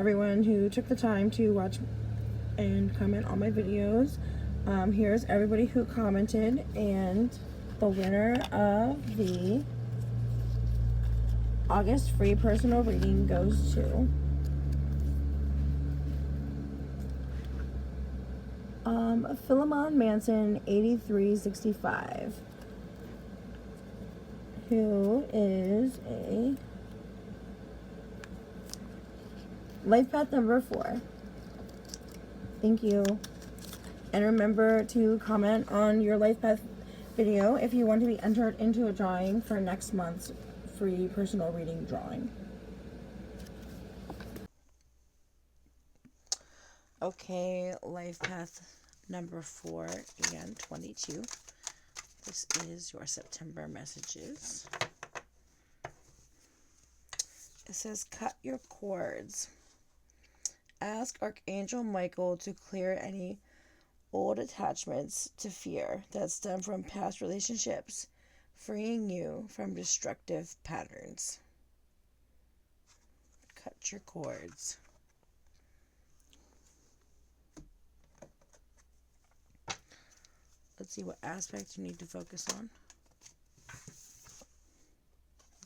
everyone who took the time to watch and comment on my videos. Here's everybody who commented, and the winner of the August free personal reading goes to Philemon Manson 8365, who is a Lifepath number 4. Thank you. And remember to comment on your Lifepath video if you want to be entered into a drawing for next month's free personal reading drawing. Okay, Lifepath number 4 and 22. This is your September messages. It says, cut your cords. Ask Archangel Michael to clear any old attachments to fear that stem from past relationships, freeing you from destructive patterns. Cut your cords. Let's see what aspect you need to focus on.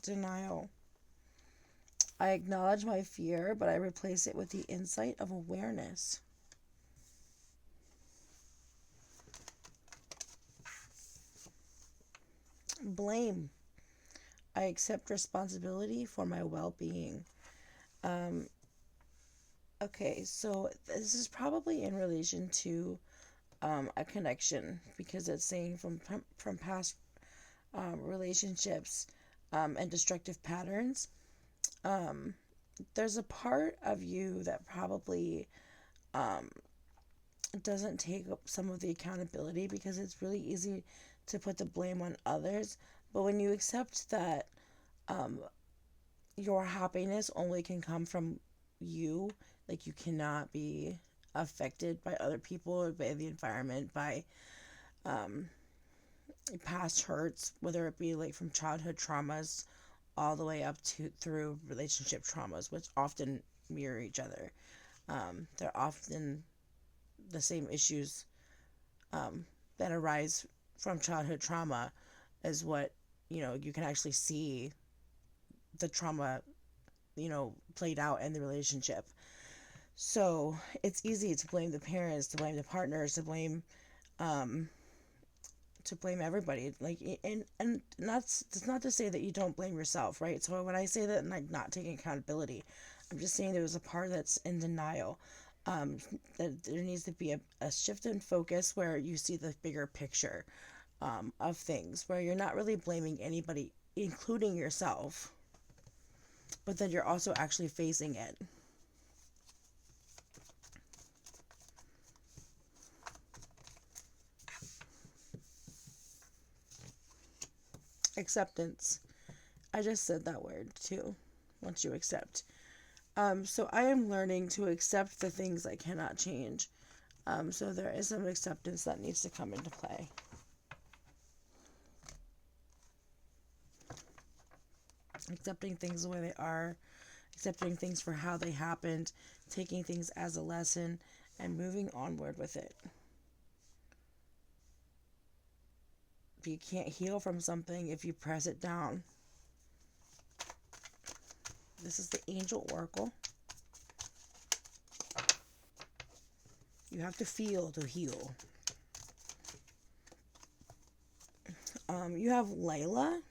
Denial. I acknowledge my fear, but I replace it with the insight of awareness. Blame. I accept responsibility for my well-being. Okay, so this is probably in relation to a connection, because it's saying from past relationships and destructive patterns. There's a part of you that probably doesn't take up some of the accountability, because it's really easy to put the blame on others. But when you accept that your happiness only can come from you, like you cannot be affected by other people, by the environment, by past hurts, whether it be like from childhood traumas all the way up to through relationship traumas, which often mirror each other. They're often the same issues that arise from childhood trauma is what, you can actually see the trauma, played out in the relationship. So it's easy to blame the parents, to blame the partners, to blame everybody. And that's not to say that you don't blame yourself, right? So when I say that, I'm like not taking accountability, I'm just saying there was a part that's in denial. That there needs to be a shift in focus where you see the bigger picture of things, where you're not really blaming anybody, including yourself, but then you're also actually facing it. Acceptance. I just said that word too. Once you accept. So I am learning to accept the things I cannot change. So there is some acceptance that needs to come into play. Accepting things the way they are, accepting things for how they happened, taking things as a lesson, and moving onward with it. You can't heal from something if you press it down. This is the Angel Oracle. You have to feel to heal. You have Layla.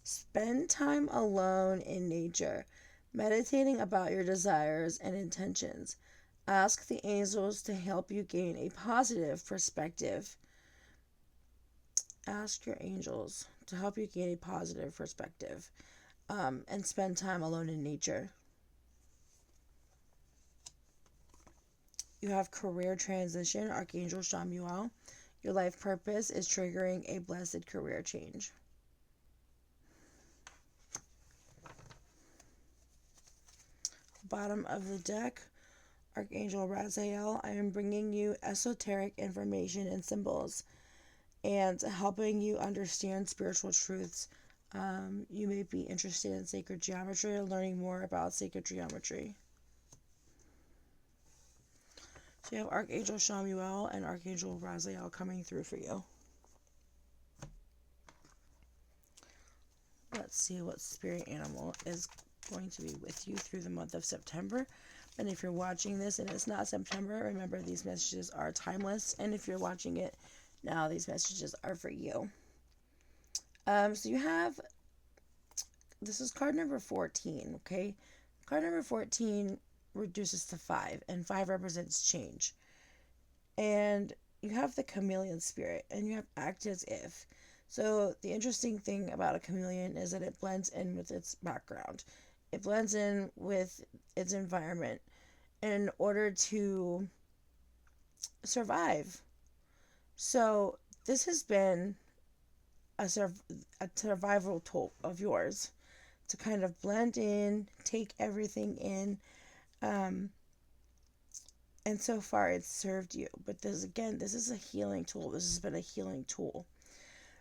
Spend time alone in nature, meditating about your desires and intentions. Ask the angels to help you gain a positive perspective. Ask your angels to help you gain a positive perspective. And spend time alone in nature. You have career transition, Archangel Shamuel. Your life purpose is triggering a blessed career change. Bottom of the deck, Archangel Raziel. I am bringing you esoteric information and symbols and helping you understand spiritual truths. You may be interested in sacred geometry or learning more about sacred geometry. So you have Archangel Shamuel and Archangel Raziel coming through for you. Let's see what spirit animal is going to be with you through the month of September. And if you're watching this and it's not September, remember these messages are timeless. And if you're watching it now, these messages are for you. So you have, this is card number 14, okay? Card number 14 reduces to 5, and 5 represents change. And you have the chameleon spirit, and you have act as if. So the interesting thing about a chameleon is that it blends in with its background. It blends in with its environment in order to survive. So this has been a survival tool of yours to kind of blend in, take everything in, and so far it's served you. But this is a healing tool. This has been a healing tool.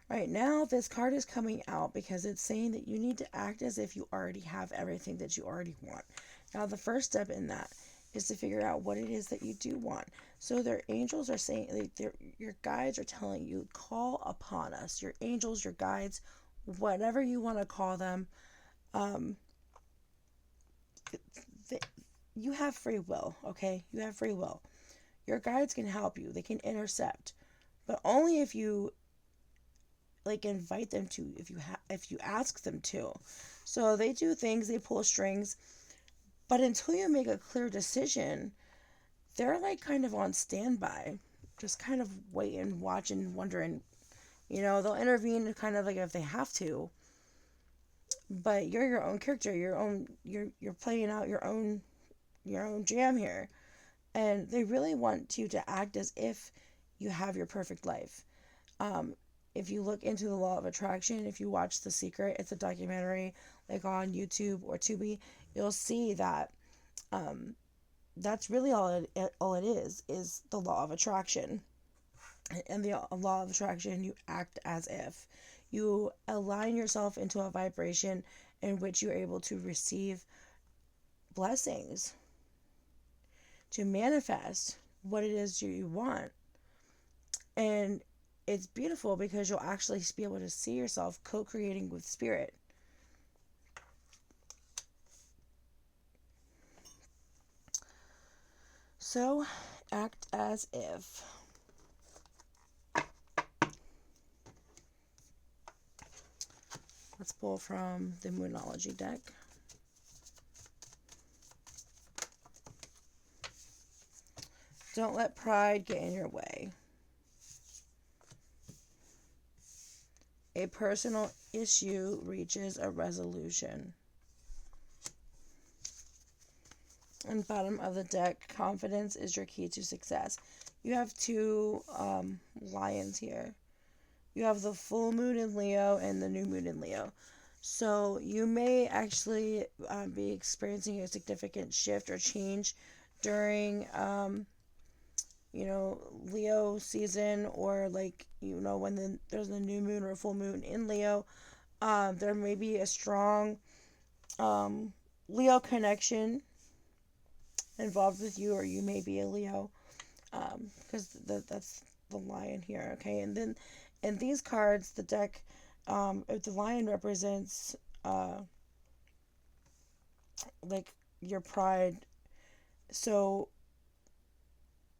Right now, this card is coming out because it's saying that you need to act as if you already have everything that you already want. Now, the first step in that is to figure out what it is that you do want. So their angels are saying, your guides are telling you, call upon us. Your angels, your guides, whatever you want to call them, you have free will, okay? You have free will. Your guides can help you. They can intercept, but only if you invite them to, if you ask them to. So they do things, they pull strings, but until you make a clear decision, they're kind of on standby, just kind of waiting, watching, wondering. They'll intervene kind of if they have to, but you're your own character, you're playing out your own jam here, and they really want you to act as if you have your perfect life. If you look into the law of attraction, if you watch The Secret, it's a documentary on YouTube or Tubi, you'll see that that's really all it is the law of attraction. And the law of attraction, you act as if. You align yourself into a vibration in which you're able to receive blessings, to manifest what it is you want. And it's beautiful because you'll actually be able to see yourself co-creating with spirit. So, act as if. Let's pull from the Numerology deck. Don't let pride get in your way. A personal issue reaches a resolution. And bottom of the deck, confidence is your key to success. You have two lions here. You have the full moon in Leo and the new moon in Leo. So you may actually be experiencing a significant shift or change during, Leo season, or when there's a new moon or a full moon in Leo. There may be a strong Leo connection involved with you, or you may be a Leo, because that's the lion here, okay? And then in these cards, the deck, if the lion represents your pride, so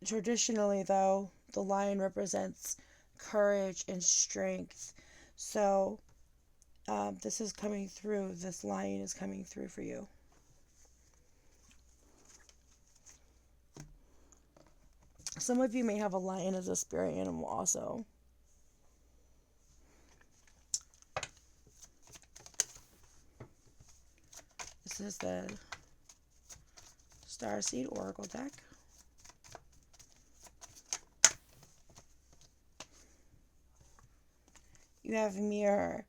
traditionally though, the lion represents courage and strength. So this is coming through, this lion is coming through for you. Some of you may have a lion as a spirit animal also. This is the Starseed Oracle deck. You have mirror.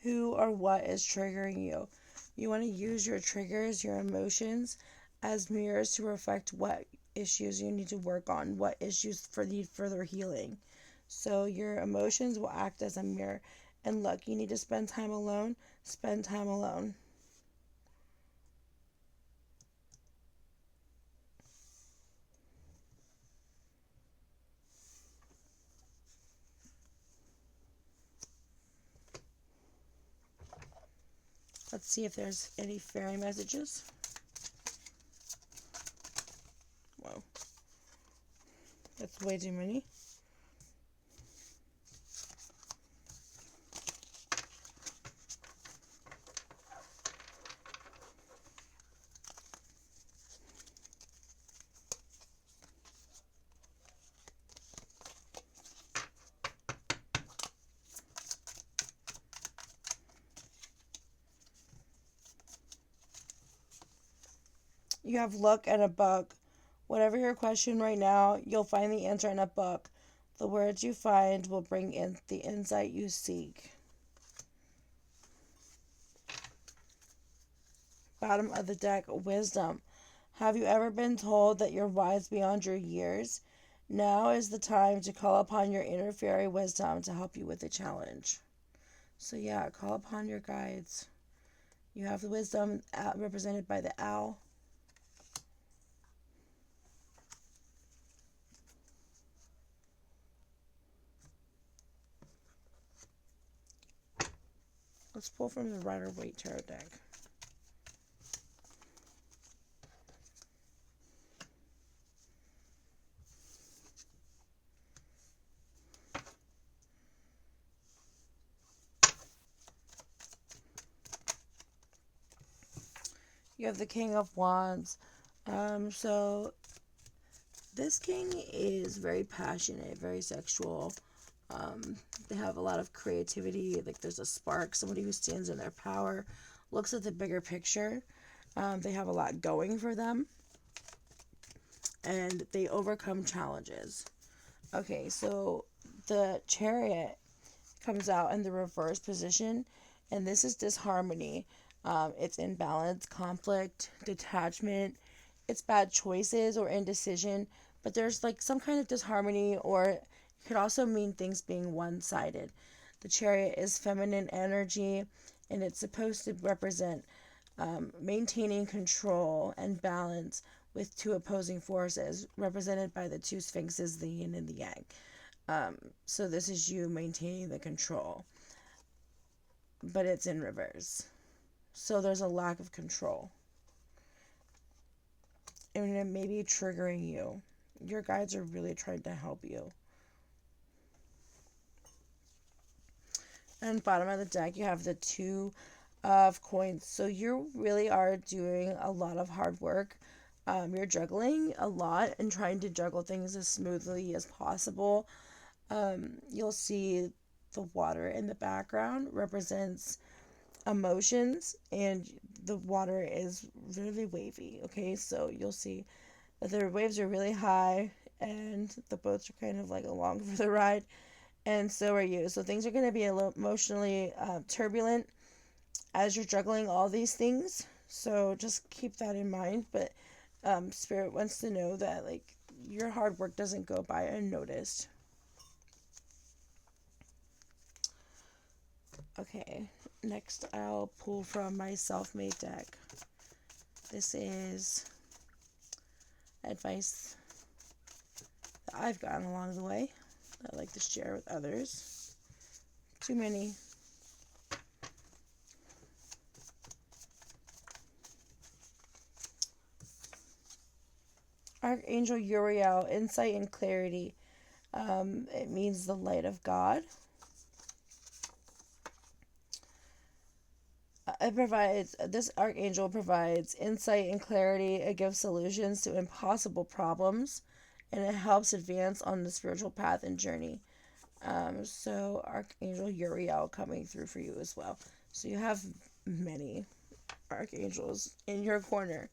Who or what is triggering you? You want to use your triggers, your emotions, as mirrors to reflect what issues you need to work on, what issues need further healing. So your emotions will act as a mirror. And look, you need to spend time alone. Spend time alone. Let's see if there's any fairy messages. Whoa. That's way too many. You have luck and a book. Whatever your question right now, you'll find the answer in a book. The words you find will bring in the insight you seek. Bottom of the deck, wisdom. Have you ever been told that you're wise beyond your years? Now is the time to call upon your inner fairy wisdom to help you with the challenge. So yeah, call upon your guides. You have the wisdom represented by the owl. Let's pull from the Rider-Waite Tarot deck. You have the King of Wands. So this king is very passionate, very sexual. They have a lot of creativity. Like there's a spark, somebody who stands in their power, looks at the bigger picture. They have a lot going for them, and they overcome challenges. Okay, so the Chariot comes out in the reverse position, and this is disharmony. It's imbalance, conflict, detachment. It's bad choices or indecision, but there's like some kind of disharmony, or it could also mean things being one-sided. The Chariot is feminine energy, and it's supposed to represent maintaining control and balance with two opposing forces, represented by the two sphinxes, the yin and the yang. So this is you maintaining the control, but it's in reverse. So there's a lack of control. And it may be triggering you. Your guides are really trying to help you. And bottom of the deck, you have the Two of Coins. So you really are doing a lot of hard work. You're juggling a lot and trying to juggle things as smoothly as possible. You'll see the water in the background represents emotions, and the water is really wavy. Okay, so you'll see that the waves are really high and the boats are kind of like along for the ride, and so are you. So things are going to be a little emotionally turbulent as you're juggling all these things, so just keep that in mind. But Spirit wants to know that like your hard work doesn't go by unnoticed. Okay, next I'll pull from my self-made deck. This is advice that I've gotten along the way that I like to share with others. Too many. Archangel Uriel, insight and clarity. It means the light of God. This archangel provides insight and clarity. It gives solutions to impossible problems, and it helps advance on the spiritual path and journey. So Archangel Uriel coming through for you as well. So you have many archangels in your corner.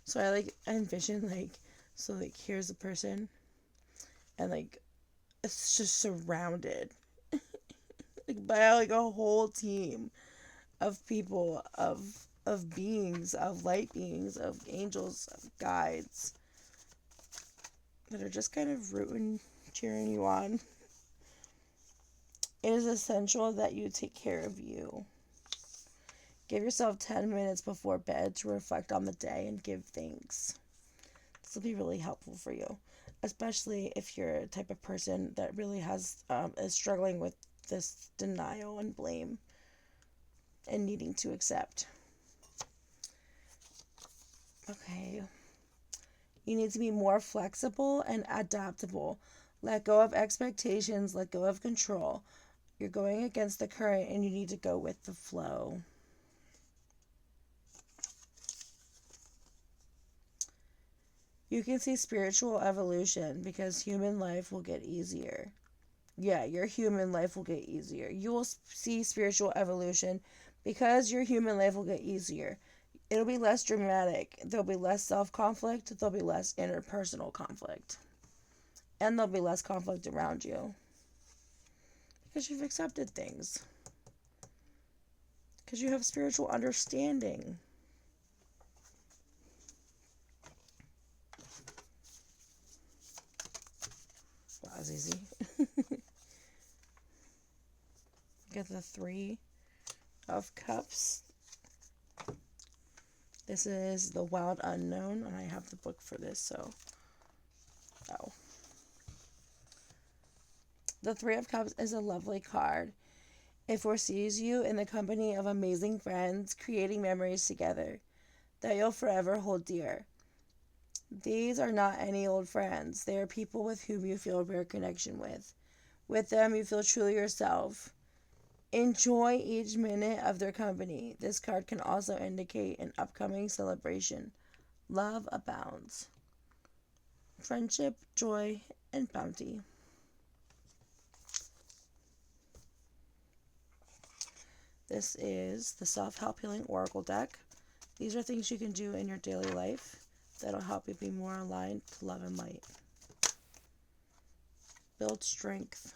So I envision here's a person, and it's just surrounded by like a whole team of people, of beings, of light beings, of angels, of guides that are just kind of rooting, cheering you on. It is essential that you take care of you. Give yourself 10 minutes before bed to reflect on the day and give thanks. This will be really helpful for you, especially if you're a type of person that really is struggling with this denial and blame. and needing to accept. Okay. You need to be more flexible and adaptable. Let go of expectations, let go of control. You're going against the current and you need to go with the flow. You can see spiritual evolution because human life will get easier. Yeah, your human life will get easier. You will see spiritual evolution because your human life will get easier. It'll be less dramatic. There'll be less self-conflict. There'll be less interpersonal conflict. And there'll be less conflict around you. Because you've accepted things. Because you have spiritual understanding. That was easy. Get the 3 of Cups. This is the Wild Unknown, and I have the book for this, so... Oh. The 3 of Cups is a lovely card. It foresees you in the company of amazing friends, creating memories together that you'll forever hold dear. These are not any old friends. They are people with whom you feel a rare connection with. With them, you feel truly yourself. Enjoy each minute of their company. This card can also indicate an upcoming celebration. Love abounds. Friendship, joy, and bounty. This is the Self-Help Healing Oracle deck. These are things you can do in your daily life that'll help you be more aligned to love and light. Build strength.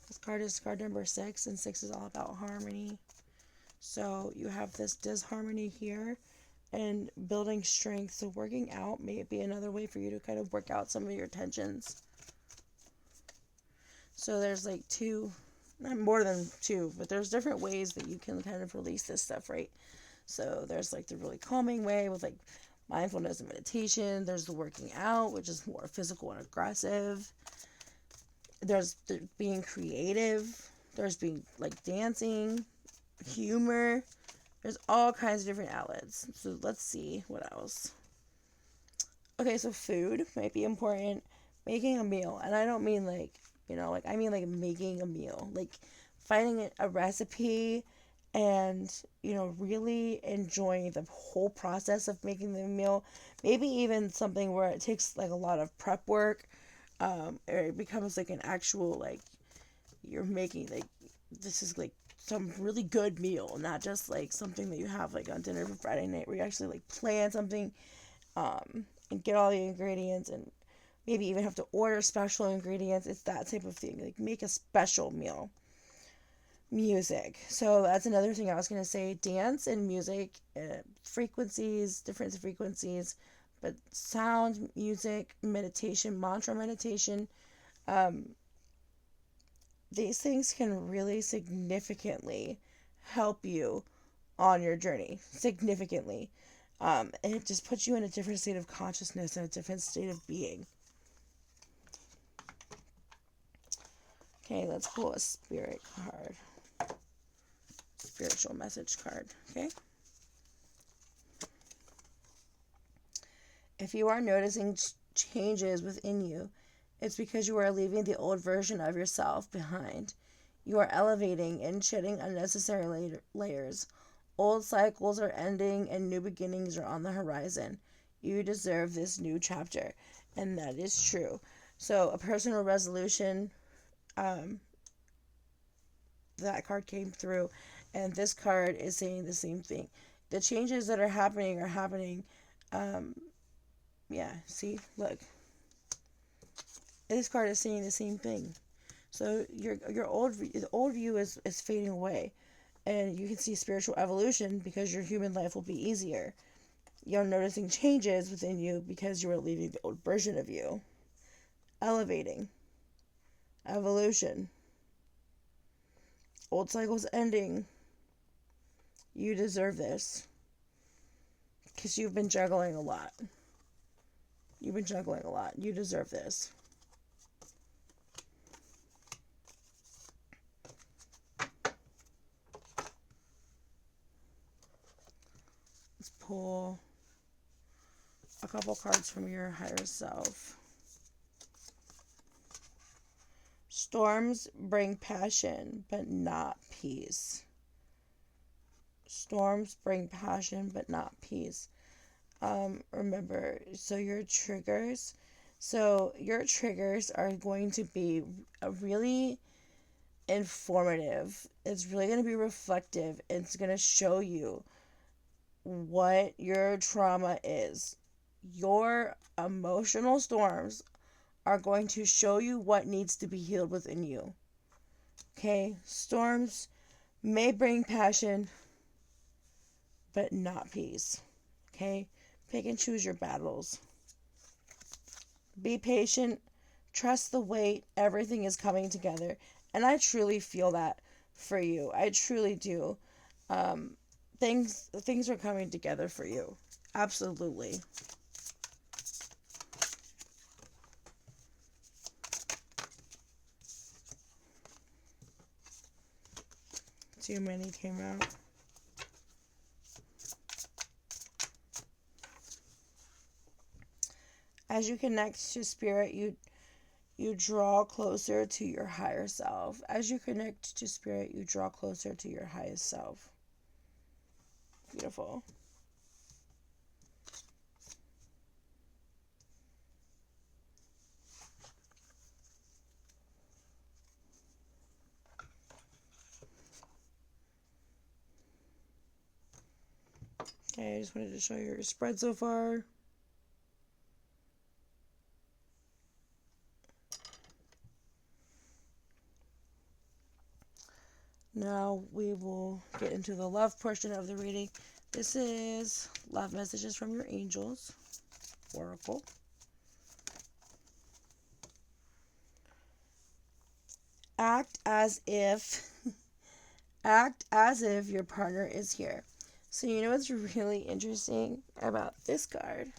This card is card number 6, and 6 is all about harmony. So you have this disharmony here and building strength. So working out may be another way for you to kind of work out some of your tensions. So there's like 2, not more than 2, but there's different ways that you can kind of release this stuff, right? So there's like the really calming way with like mindfulness and meditation. There's the working out, which is more physical and aggressive. There's being creative. There's being like dancing, humor. There's all kinds of different outlets. So let's see what else. Okay, so food might be important. Making a meal. And I don't mean like, I mean like making a meal. Like finding a recipe and, really enjoying the whole process of making the meal. Maybe even something where it takes like a lot of prep work. Or it becomes like an actual, like, you're making, like, this is like some really good meal, not just like something that you have like on dinner for Friday night, where you actually like plan something, and get all the ingredients, and maybe even have to order special ingredients. It's that type of thing, like make a special meal. Music. So that's another thing I was going to say. Dance and music, frequencies, different frequencies. But sound, music, meditation, mantra meditation, these things can really significantly help you on your journey. Significantly. And it just puts you in a different state of consciousness and a different state of being. Okay, let's pull a spirit card. Spiritual message card. Okay. If you are noticing changes within you, it's because you are leaving the old version of yourself behind. You are elevating and shedding unnecessary layers. Old cycles are ending and new beginnings are on the horizon. You deserve this new chapter. And that is true. So a personal resolution, that card came through, and this card is saying the same thing. The changes that are happening are happening. Yeah, see, look. This card is saying the same thing. So your old view is fading away, and you can see spiritual evolution because your human life will be easier. You're noticing changes within you because you are leaving the old version of you. Elevating. Evolution. Old cycles ending. You deserve this. Because you've been juggling a lot. You deserve this. Let's pull a couple cards from your higher self. Storms bring passion, but not peace. Storms bring passion, but not peace. Remember, your triggers are going to be really informative. It's really going to be reflective. It's going to show you what your trauma is. Your emotional storms are going to show you what needs to be healed within you. Okay? Storms may bring passion, but not peace. Okay? Pick and choose your battles. Be patient. Trust the wait. Everything is coming together. And I truly feel that for you. I truly do. Things are coming together for you. Absolutely. Too many came out. As you connect to spirit, you draw closer to your higher self. As you connect to spirit, you draw closer to your highest self. Beautiful. Okay, I just wanted to show you your spread so far. Now we will get into the love portion of the reading. This is love messages from your angels, Oracle. Act as if your partner is here. So you know what's really interesting about this card?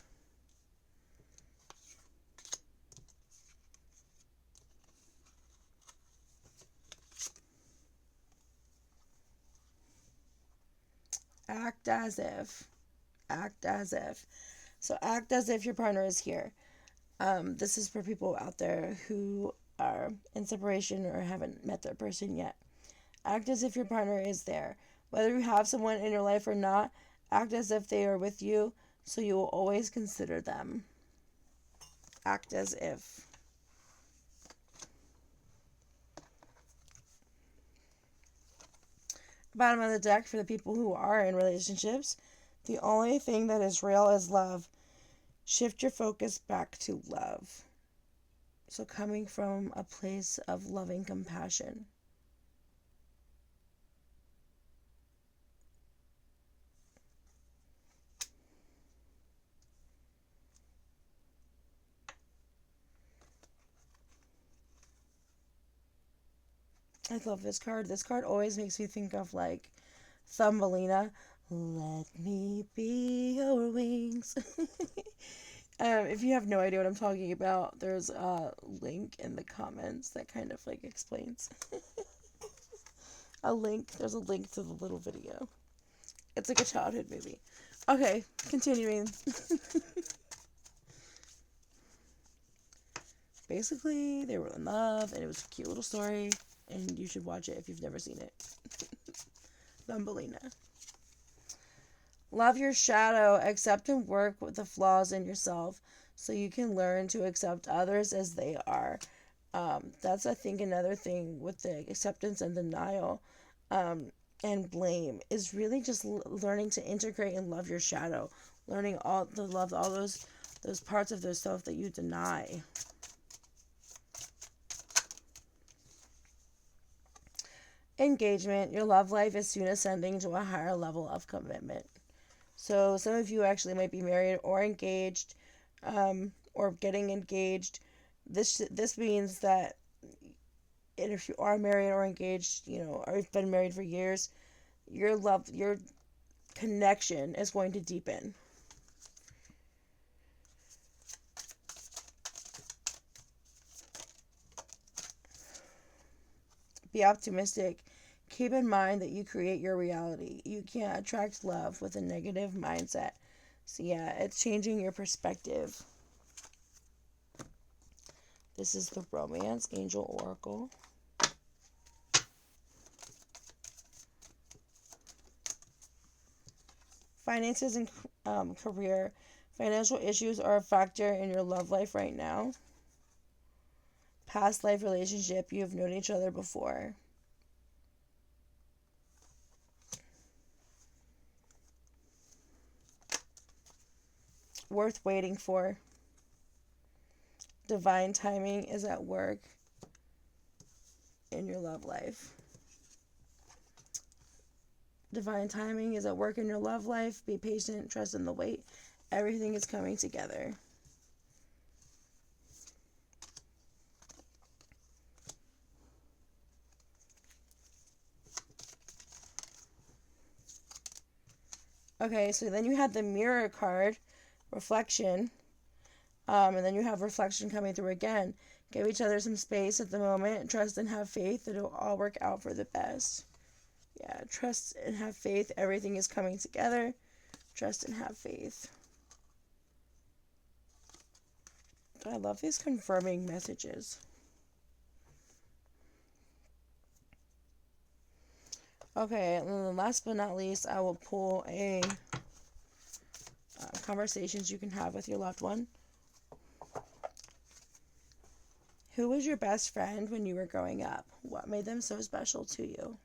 Act as if. So act as if your partner is here. This is for people out there who are in separation or haven't met their person yet. Act as if your partner is there. Whether you have someone in your life or not, act as if they are with you, so you will always consider them. Act as if. Bottom of the deck for the people who are in relationships. The only thing that is real is love. Shift your focus back to love. So coming from a place of loving compassion. I love this card. This card always makes me think of like Thumbelina. Let me be your wings. If you have no idea what I'm talking about, there's a link in the comments that kind of like explains. There's a link to the little video. It's like a childhood movie. Okay, continuing. Basically, they were in love, and it was a cute little story, and you should watch it if you've never seen it. Thumbelina. Love your shadow. Accept and work with the flaws in yourself so you can learn to accept others as they are. That's, I think, another thing with the acceptance and denial and blame is really just learning to integrate and love your shadow. Learning all those parts of yourself that you deny. Engagement. Your love life is soon ascending to a higher level of commitment. So some of you actually might be married or engaged, or getting engaged. This means that if you are married or engaged, or you've been married for years, your connection is going to deepen. Be optimistic. Keep in mind that you create your reality. You can't attract love with a negative mindset. So yeah, it's changing your perspective. This is the Romance Angel Oracle. Finances and career. Financial issues are a factor in your love life right now. Past life relationship, you have known each other before. Worth waiting for. Divine timing is at work in your love life. Divine timing is at work in your love life. Be patient, trust in the wait. Everything is coming together. Okay, so then you had the Mirror card, reflection. And then you have reflection coming through again. Give each other some space at the moment. Trust and have faith that it'll all work out for the best. Yeah, trust and have faith. Everything is coming together. Trust and have faith. I love these confirming messages. Okay, and then last but not least, I will pull a conversations you can have with your loved one. Who was your best friend when you were growing up? What made them so special to you?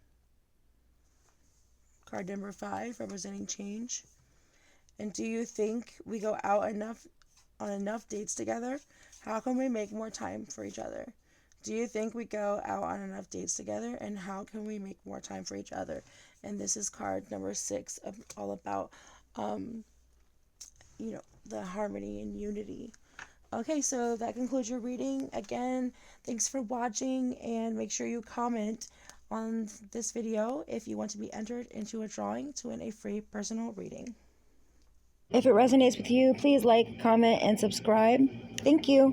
Card number 5, representing change. And do you think we go out on enough dates together? How can we make more time for each other? Do you think we go out on enough dates together? And how can we make more time for each other? And this is card number 6, all about, the harmony and unity. Okay, so that concludes your reading. Again, thanks for watching, and make sure you comment on this video if you want to be entered into a drawing to win a free personal reading. If it resonates with you, please like, comment, and subscribe. Thank you.